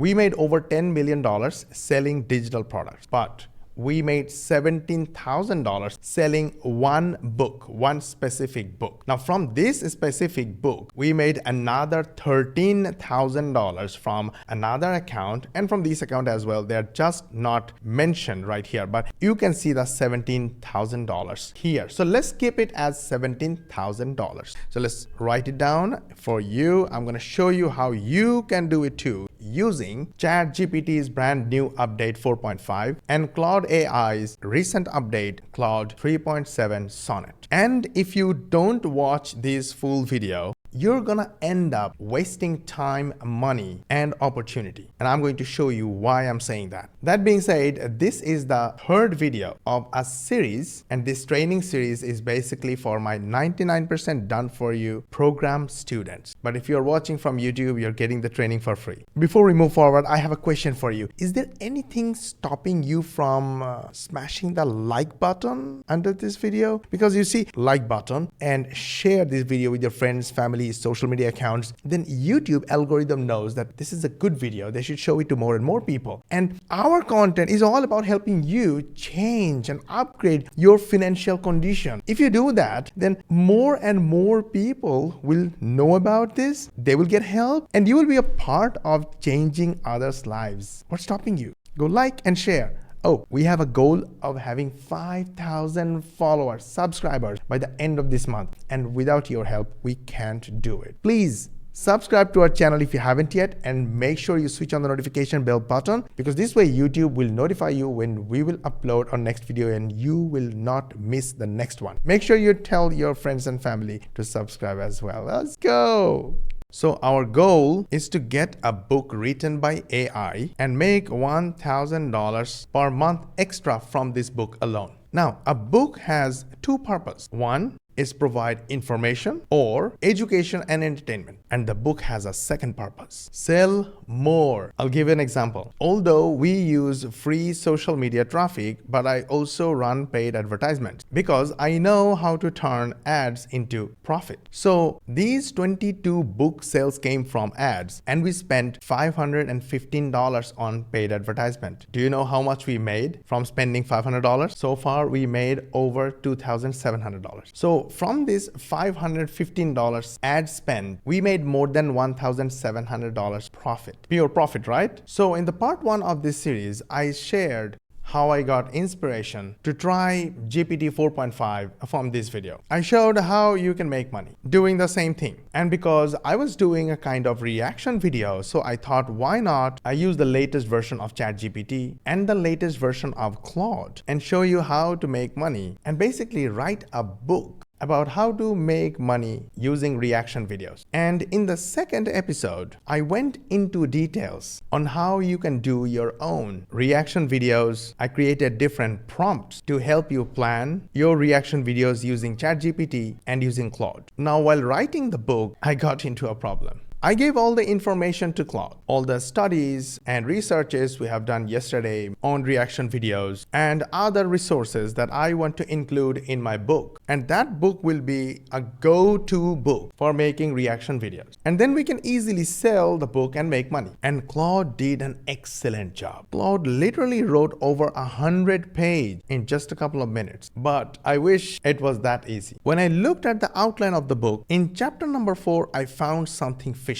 We made over $10 million selling digital products, but we made $17,000 selling one book, one specific book. Now, from this specific book, we made another $13,000 from another account, and from this account as well. They're just not mentioned right here, but you can see the $17,000 here. So let's keep it as $17,000. So let's write it down for you. I'm going to show you how you can do it too, using ChatGPT's brand new update 4.5 and Claude AI's recent update Claude 3.7 Sonnet. And if you don't watch this full video, you're gonna end up wasting time, money, and opportunity. And I'm going to show you why I'm saying that. That being said, this is the third video of a series, and this training series is basically for my 99% done for you program students. But if you're watching from YouTube, you're getting the training for free. Before we move forward, I have a question for you. Is there anything stopping you from smashing the like button under this video? Because you see, like button and share this video with your friends, family, social media accounts, then YouTube algorithm knows that this is a good video. They should show it to more and more people. And our content is all about helping you change and upgrade your financial condition. If you do that, then more and more people will know about this. They will get help, and you will be a part of changing others' lives. What's stopping you? Go like and share. Oh, we have a goal of having 5,000 followers, subscribers by the end of this month. And without your help, we can't do it. Please subscribe to our channel if you haven't yet, and make sure you switch on the notification bell button, because this way YouTube will notify you when we will upload our next video and you will not miss the next one. Make sure you tell your friends and family to subscribe as well. Let's go. So our goal is to get a book written by AI and make $1,000 per month extra from this book alone. Now, a book has two purposes. One is provide information or education and entertainment. And the book has a second purpose: sell more. I'll give you an example. Although we use free social media traffic, but I also run paid advertisements because I know how to turn ads into profit. So these 22 book sales came from ads, and we spent $515 on paid advertisement. Do you know how much we made from spending $500? So far, we made over $2,700. So from this $515 ad spend, we made more than $1,700 profit. Pure profit, right? So in the part 1 of this series, I shared how I got inspiration to try GPT 4.5 from this video. I showed how you can make money doing the same thing. And because I was doing a kind of reaction video, so I thought, why not I use the latest version of ChatGPT and the latest version of Claude and show you how to make money and basically write a book about how to make money using reaction videos. And in the second episode, I went into details on how you can do your own reaction videos. I created different prompts to help you plan your reaction videos using ChatGPT and using Claude. Now, while writing the book, I got into a problem. I gave all the information to Claude, all the studies and researches we have done yesterday on reaction videos and other resources that I want to include in my book. And that book will be a go-to book for making reaction videos. And then we can easily sell the book and make money. And Claude did an excellent job. Claude literally wrote over 100 pages in just a couple of minutes. But I wish it was that easy. When I looked at the outline of the book, in chapter number 4, I found something fishy.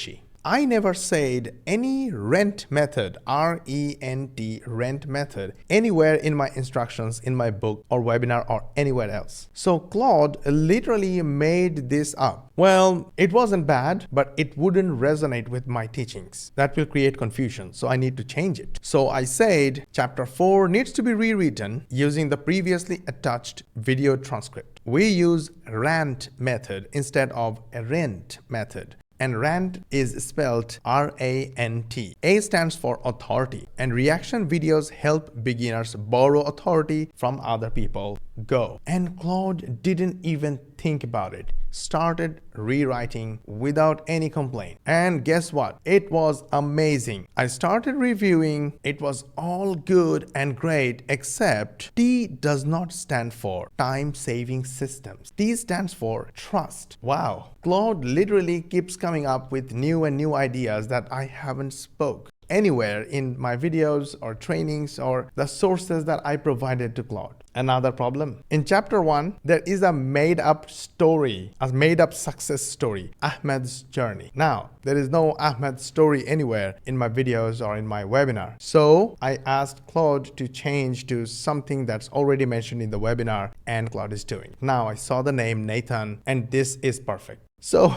I never said any rent method, R-E-N-T, rent method, anywhere in my instructions, in my book or webinar or anywhere else. So Claude literally made this up. Well, it wasn't bad, but it wouldn't resonate with my teachings. That will create confusion, so I need to change it. So I said chapter 4 needs to be rewritten using the previously attached video transcript. We use rant method instead of a rent method. And rant is spelled R-A-N-T. A stands for authority, and reaction videos help beginners borrow authority from other people. Go. And Claude didn't even think about it. Started rewriting without any complaint. And guess what? It was amazing. I started reviewing. It was all good and great, except T does not stand for time-saving systems. T stands for trust. Wow. Claude literally keeps coming up with new and new ideas that I haven't spoke. anywhere in my videos or trainings or the sources that I provided to Claude. Another problem. In chapter 1, there is a made-up story, a made-up success story, Ahmed's journey. Now, there is no Ahmed story anywhere in my videos or in my webinar. So I asked Claude to change to something that's already mentioned in the webinar, and Claude is doing. Now I saw the name Nathan, and this is perfect. So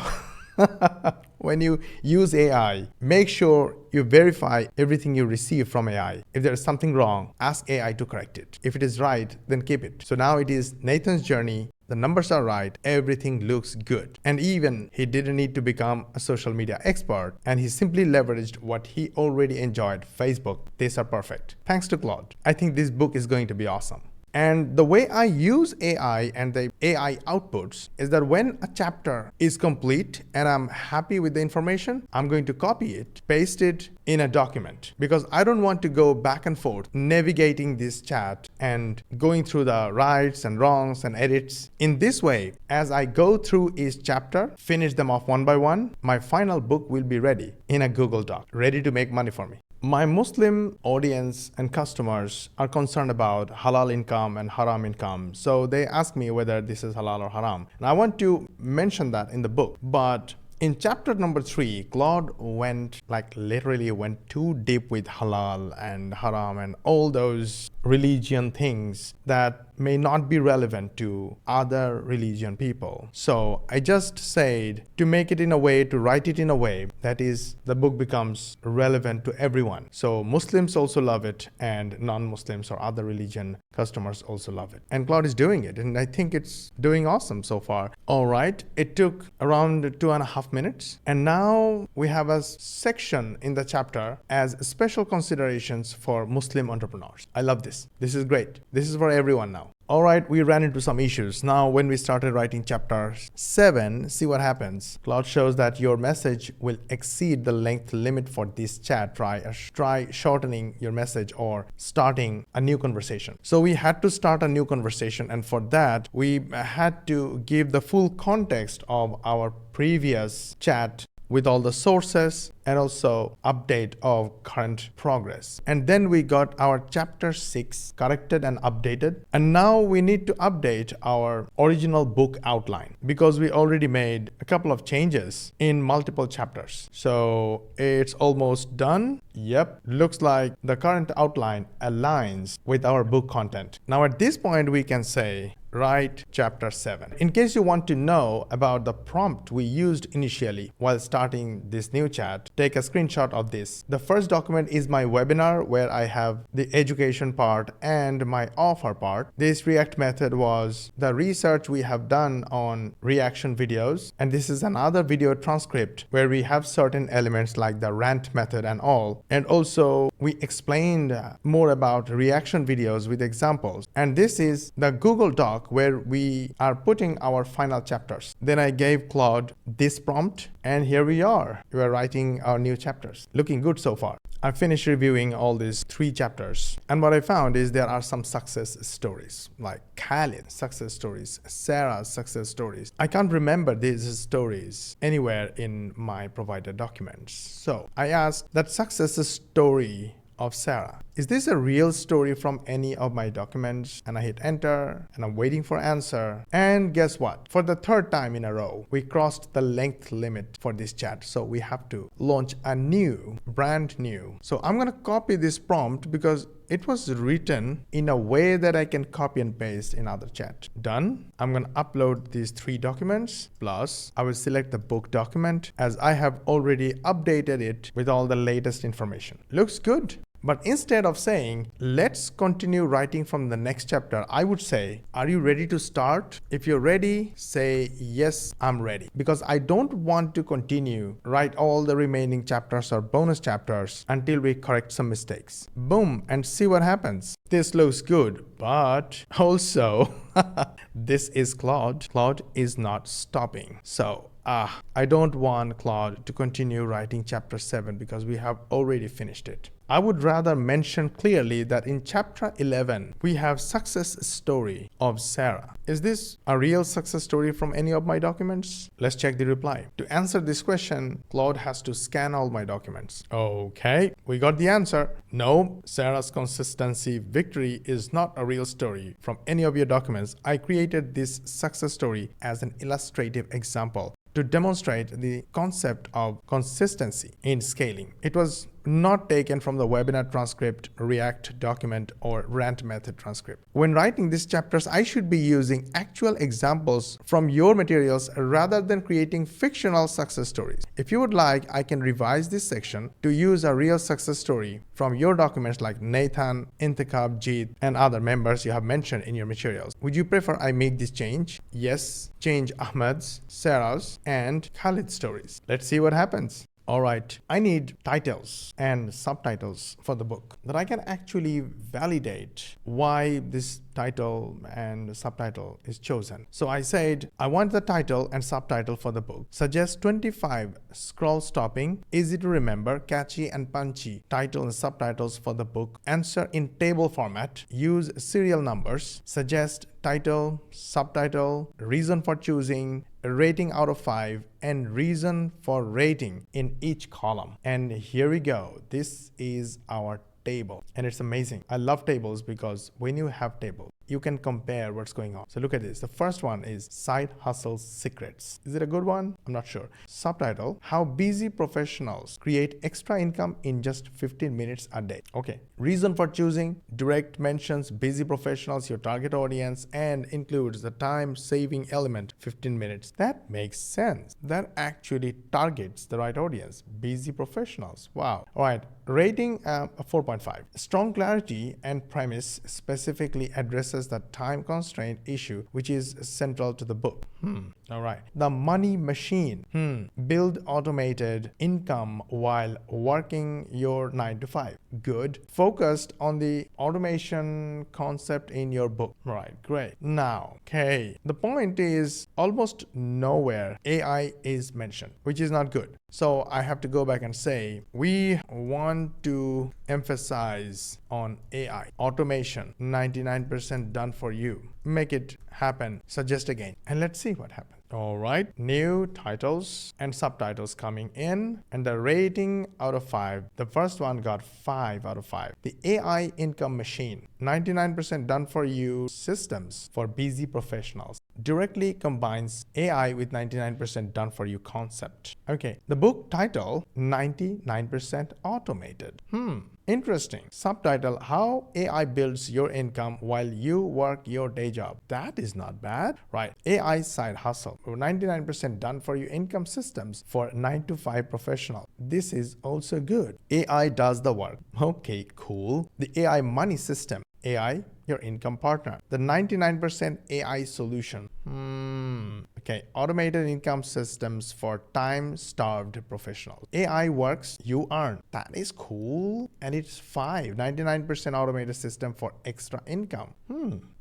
when you use AI, make sure you verify everything you receive from AI. If there is something wrong, ask AI to correct it. If it is right, then keep it. So now it is Nathan's journey. The numbers are right. Everything looks good. And even he didn't need to become a social media expert, and he simply leveraged what he already enjoyed, Facebook. These are perfect. Thanks to Claude. I think this book is going to be awesome. And the way I use AI and the AI outputs is that when a chapter is complete and I'm happy with the information, I'm going to copy it, paste it in a document, because I don't want to go back and forth navigating this chat and going through the rights and wrongs and edits. In this way, as I go through each chapter, finish them off one by one, my final book will be ready in a Google Doc, ready to make money for me. My Muslim audience and customers are concerned about halal income and haram income. So they ask me whether this is halal or haram. And I want to mention that in the book. But in chapter number 3, Claude literally went too deep with halal and haram and all those religion things that may not be relevant to other religion people. So I just said to make it in a way, to write it in a way that is the book becomes relevant to everyone. So Muslims also love it, and non-Muslims or other religion customers also love it. And Claude is doing it, and I think it's doing awesome so far. All right, it took around 2.5 minutes, and now we have a section in the chapter as special considerations for Muslim entrepreneurs. I love this. This is great. This is for everyone now. All right, we ran into some issues. Now, when we started writing chapter 7, see what happens. Claude shows that your message will exceed the length limit for this chat. Try shortening your message or starting a new conversation. So we had to start a new conversation, and for that, we had to give the full context of our previous chat with all the sources and also update of current progress. And then we got our chapter 6 corrected and updated. And now we need to update our original book outline because we already made a couple of changes in multiple chapters. So it's almost done. Yep, looks like the current outline aligns with our book content. Now at this point we can say, write chapter 7. In case you want to know about the prompt we used initially while starting this new chat, take a screenshot of this. The first document is my webinar where I have the education part and my offer part. This React method was the research we have done on reaction videos. And this is another video transcript where we have certain elements like the rant method and all. And also we explained more about reaction videos with examples. And this is the Google Doc where we are putting our final chapters. Then I gave Claude this prompt, and here we are. We are writing our new chapters. Looking good so far. I finished reviewing all these 3 chapters, and what I found is there are some success stories, like Khalid's success stories, Sarah's success stories. I can't remember these stories anywhere in my provided documents. So I asked that success story of Sarah. Is this a real story from any of my documents? And I hit enter and I'm waiting for answer. And guess what? For the 3rd time in a row, we crossed the length limit for this chat. So we have to launch a brand new. So I'm going to copy this prompt because it was written in a way that I can copy and paste in other chat. Done. I'm going to upload these 3 documents. Plus, I will select the book document as I have already updated it with all the latest information. Looks good. But instead of saying, let's continue writing from the next chapter, I would say, are you ready to start? If you're ready, say, yes, I'm ready. Because I don't want to continue, write all the remaining chapters or bonus chapters until we correct some mistakes. Boom, and see what happens. This looks good, but also, this is Claude. Claude is not stopping. So I don't want Claude to continue writing chapter 7 because we have already finished it. I would rather mention clearly that in chapter 11, we have success story of Sarah. Is this a real success story from any of my documents? Let's check the reply. To answer this question, Claude has to scan all my documents. Okay, we got the answer. No, Sarah's consistency victory is not a real story from any of your documents. I created this success story as an illustrative example to demonstrate the concept of consistency in scaling. It was not taken from the webinar transcript, React document, or rant method transcript. When writing these chapters, I should be using actual examples from your materials rather than creating fictional success stories. If you would like, I can revise this section to use a real success story from your documents like Nathan, Intikhab, Jeet, and other members you have mentioned in your materials. Would you prefer I make this change? Yes, change Ahmed's, Sarah's, and Khalid's stories. Let's see what happens. All right, I need titles and subtitles for the book that I can actually validate why this title and subtitle is chosen. So I said, I want the title and subtitle for the book. Suggest 25 scroll stopping, easy to remember, catchy and punchy title and subtitles for the book. Answer in table format. Use serial numbers. Suggest title, subtitle, reason for choosing, rating out of 5, and reason for rating in each column. And here we go. This is our table, and it's amazing. I love tables because when you have tables, you can compare what's going on. So look at this. The first one is side hustle secrets. Is it a good one? I'm not sure. Subtitle, how busy professionals create extra income in just 15 minutes a day. Okay. Reason for choosing, direct mentions busy professionals, your target audience, and includes the time saving element, 15 minutes. That makes sense. That actually targets the right audience, busy professionals. Wow. All right. Rating 4.5. Strong clarity and premise specifically addresses the time constraint issue, which is central to the book. All right. The money machine. Build automated income while working your 9 to 5. Good. Focused on the automation concept in your book. Right. Great. Now, okay. The point is almost nowhere AI is mentioned, which is not good. So I have to go back and say, we want to emphasize on AI. Automation, 99% done for you. Make it happen. Suggest again. And let's see what happens. All right, new titles and subtitles coming in, and the rating out of 5. The first one got 5 out of 5. The AI income machine, 99% done for you systems for busy professionals. Directly combines AI with 99% done for you concept. Okay, the book title, 99% automated. Interesting. Subtitle, how AI builds your income while you work your day job. That is not bad, right? AI side hustle, 99% done for you income systems for 9 to 5 professional. This is also good. AI does the work. Okay, cool. The AI money system. AI, your income partner. The 99% AI solution. Okay, automated income systems for time-starved professionals. AI works, you earn. That is cool. And it's 5, 99% automated system for extra income.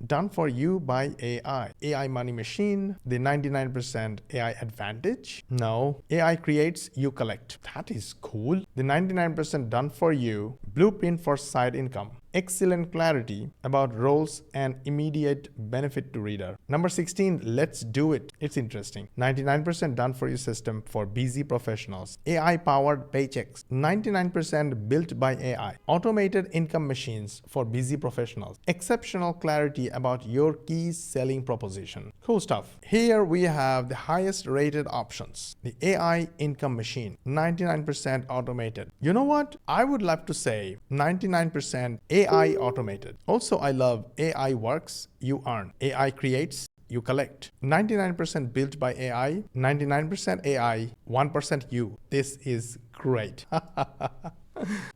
Done for you by AI. AI money machine, the 99% AI advantage. No, AI creates, you collect. That is cool. The 99% done for you, blueprint for side income. Excellent clarity about roles and immediate benefit to reader. Number 16, let's do it. It's interesting. 99% done for you system for busy professionals. AI powered paychecks. 99% built by AI. Automated income machines for busy professionals. Exceptional clarity about your key selling proposition. Cool stuff. Here we have the highest rated options. The AI income machine. 99% automated. You know what? I would love to say 99% AI automated. Also, I love AI works, you earn. AI creates, you collect. 99% built by AI, 99% AI, 1% you. This is great.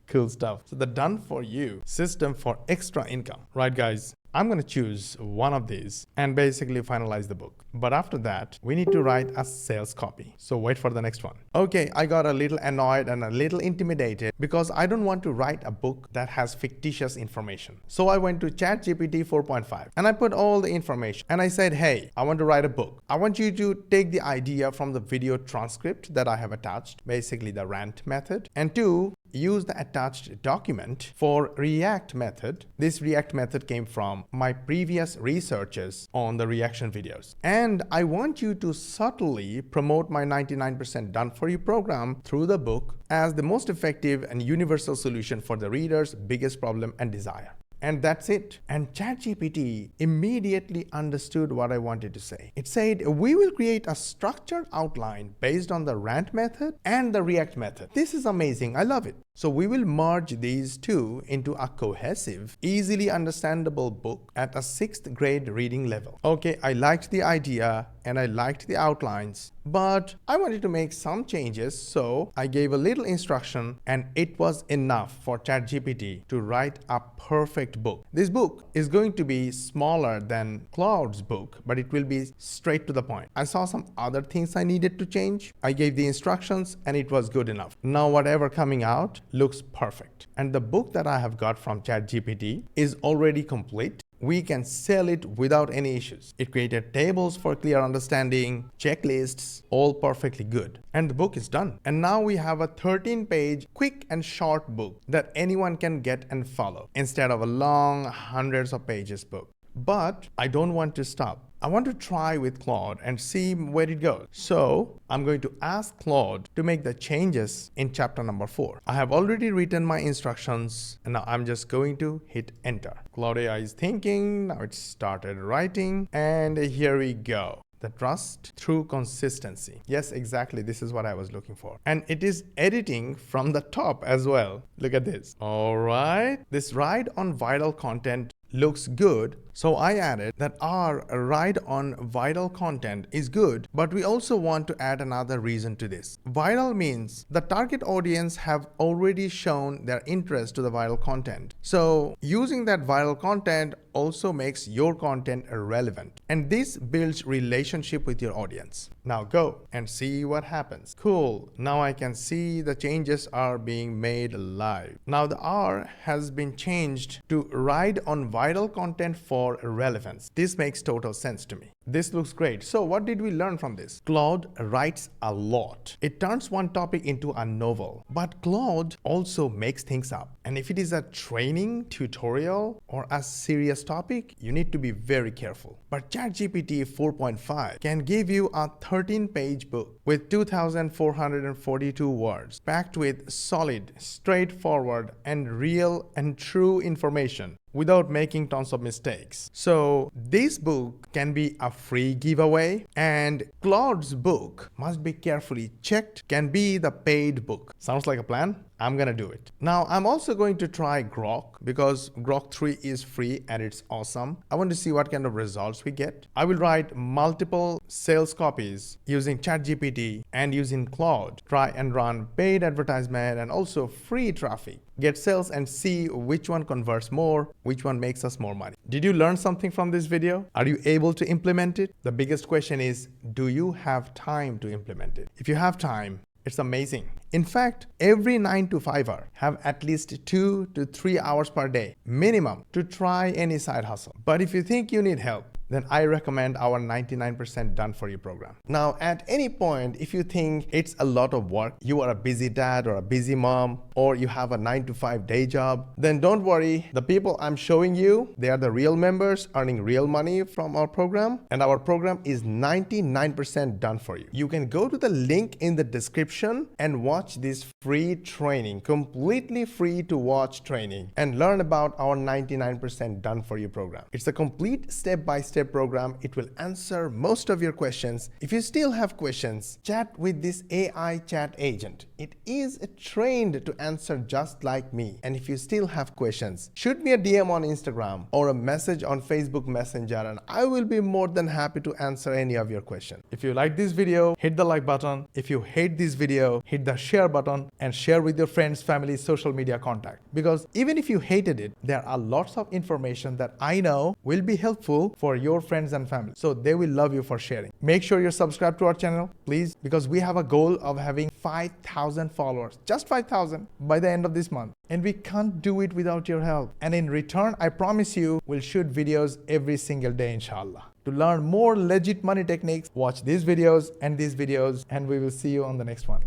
Cool stuff. So the done for you system for extra income. Right, guys? I'm going to choose one of these and basically finalize the book. But after that, we need to write a sales copy. So wait for the next one. Okay, I got a little annoyed and a little intimidated because I don't want to write a book that has fictitious information. So I went to ChatGPT 4.5 and I put all the information and I said, hey, I want to write a book. I want you to take the idea from the video transcript that I have attached, basically the rant method, and two, use the attached document for React method. This React method came from my previous researches on the reaction videos. And I want you to subtly promote my 99% done for you program through the book as the most effective and universal solution for the reader's biggest problem and desire. And that's it. And ChatGPT immediately understood what I wanted to say. It said, we will create a structured outline based on the rant method and the React method. This is amazing. I love it. So we will merge these two into a cohesive, easily understandable book at a 6th grade reading level. Okay, I liked the idea and I liked the outlines, but I wanted to make some changes, so I gave a little instruction and it was enough for ChatGPT to write a perfect book. This book is going to be smaller than Claude's book, but it will be straight to the point. I saw some other things I needed to change. I gave the instructions and it was good enough. Now whatever coming out looks perfect. And the book that I have got from ChatGPT is already complete. We can sell it without any issues. It created tables for clear understanding, checklists, all perfectly good. And the book is done. And now we have a 13-page quick and short book that anyone can get and follow instead of a long hundreds of pages book. But I don't want to stop. I want to try with Claude and see where it goes. So I'm going to ask Claude to make the changes in chapter number 4. I have already written my instructions and now I'm just going to hit enter. Claude AI is thinking, now it started writing, and here we go. The trust through consistency. Yes, exactly. This is what I was looking for. And it is editing from the top as well. Look at this. All right. This ride on vital content looks good. So I added that our ride on vital content is good, but we also want to add another reason to this. Viral means the target audience have already shown their interest to the viral content. So using that viral content also makes your content relevant. And this builds relationship with your audience. Now go and see what happens. Cool. Now I can see the changes are being made live. Now the R has been changed to ride on vital content for relevance. This makes total sense to me. This looks great. So what did we learn from this? Claude writes a lot. It turns one topic into a novel. But Claude also makes things up. And if it is a training, tutorial, or a serious topic, you need to be very careful. But ChatGPT 4.5 can give you a 13-page book with 2,442 words, packed with solid, straightforward, and real and true information without making tons of mistakes. So this book can be a free giveaway, and Claude's book must be carefully checked, can be the paid book. Sounds like a plan? I'm gonna do it. Now I'm also going to try Grok because Grok 3 is free and it's awesome. I want to see what kind of results we get. I will write multiple sales copies using ChatGPT and using Claude. Try and run paid advertisement and also free traffic. Get sales and see which one converts more, which one makes us more money. Did you learn something from this video? Are you able to implement it? The biggest question is, do you have time to implement it? If you have time, it's amazing. In fact, every 9 to 5er have at least 2 to 3 hours per day minimum to try any side hustle. But if you think you need help, then I recommend our 99% done for you program. Now, at any point, if you think it's a lot of work, you are a busy dad or a busy mom, or you have a 9 to 5 day job, then don't worry. The people I'm showing you, they are the real members earning real money from our program, and our program is 99% done for you. You can go to the link in the description and watch this free training, completely free to watch training, and learn about our 99% done for you program. It's a complete step-by-step program. It will answer most of your questions. If you still have questions, chat with this AI chat agent. It is trained to answer just like me. And if you still have questions, shoot me a DM on Instagram or a message on Facebook Messenger, and I will be more than happy to answer any of your questions. If you like this video, hit the like button. If you hate this video, hit the share button and share with your friends, family, social media contact. Because even if you hated it, there are lots of information that I know will be helpful for your friends and family. So they will love you for sharing. Make sure you're subscribed to our channel, please, because we have a goal of having 5,000 followers, just 5,000 by the end of this month. And we can't do it without your help. And in return, I promise you, we'll shoot videos every single day, inshallah. To learn more legit money techniques, watch these videos, and we will see you on the next one.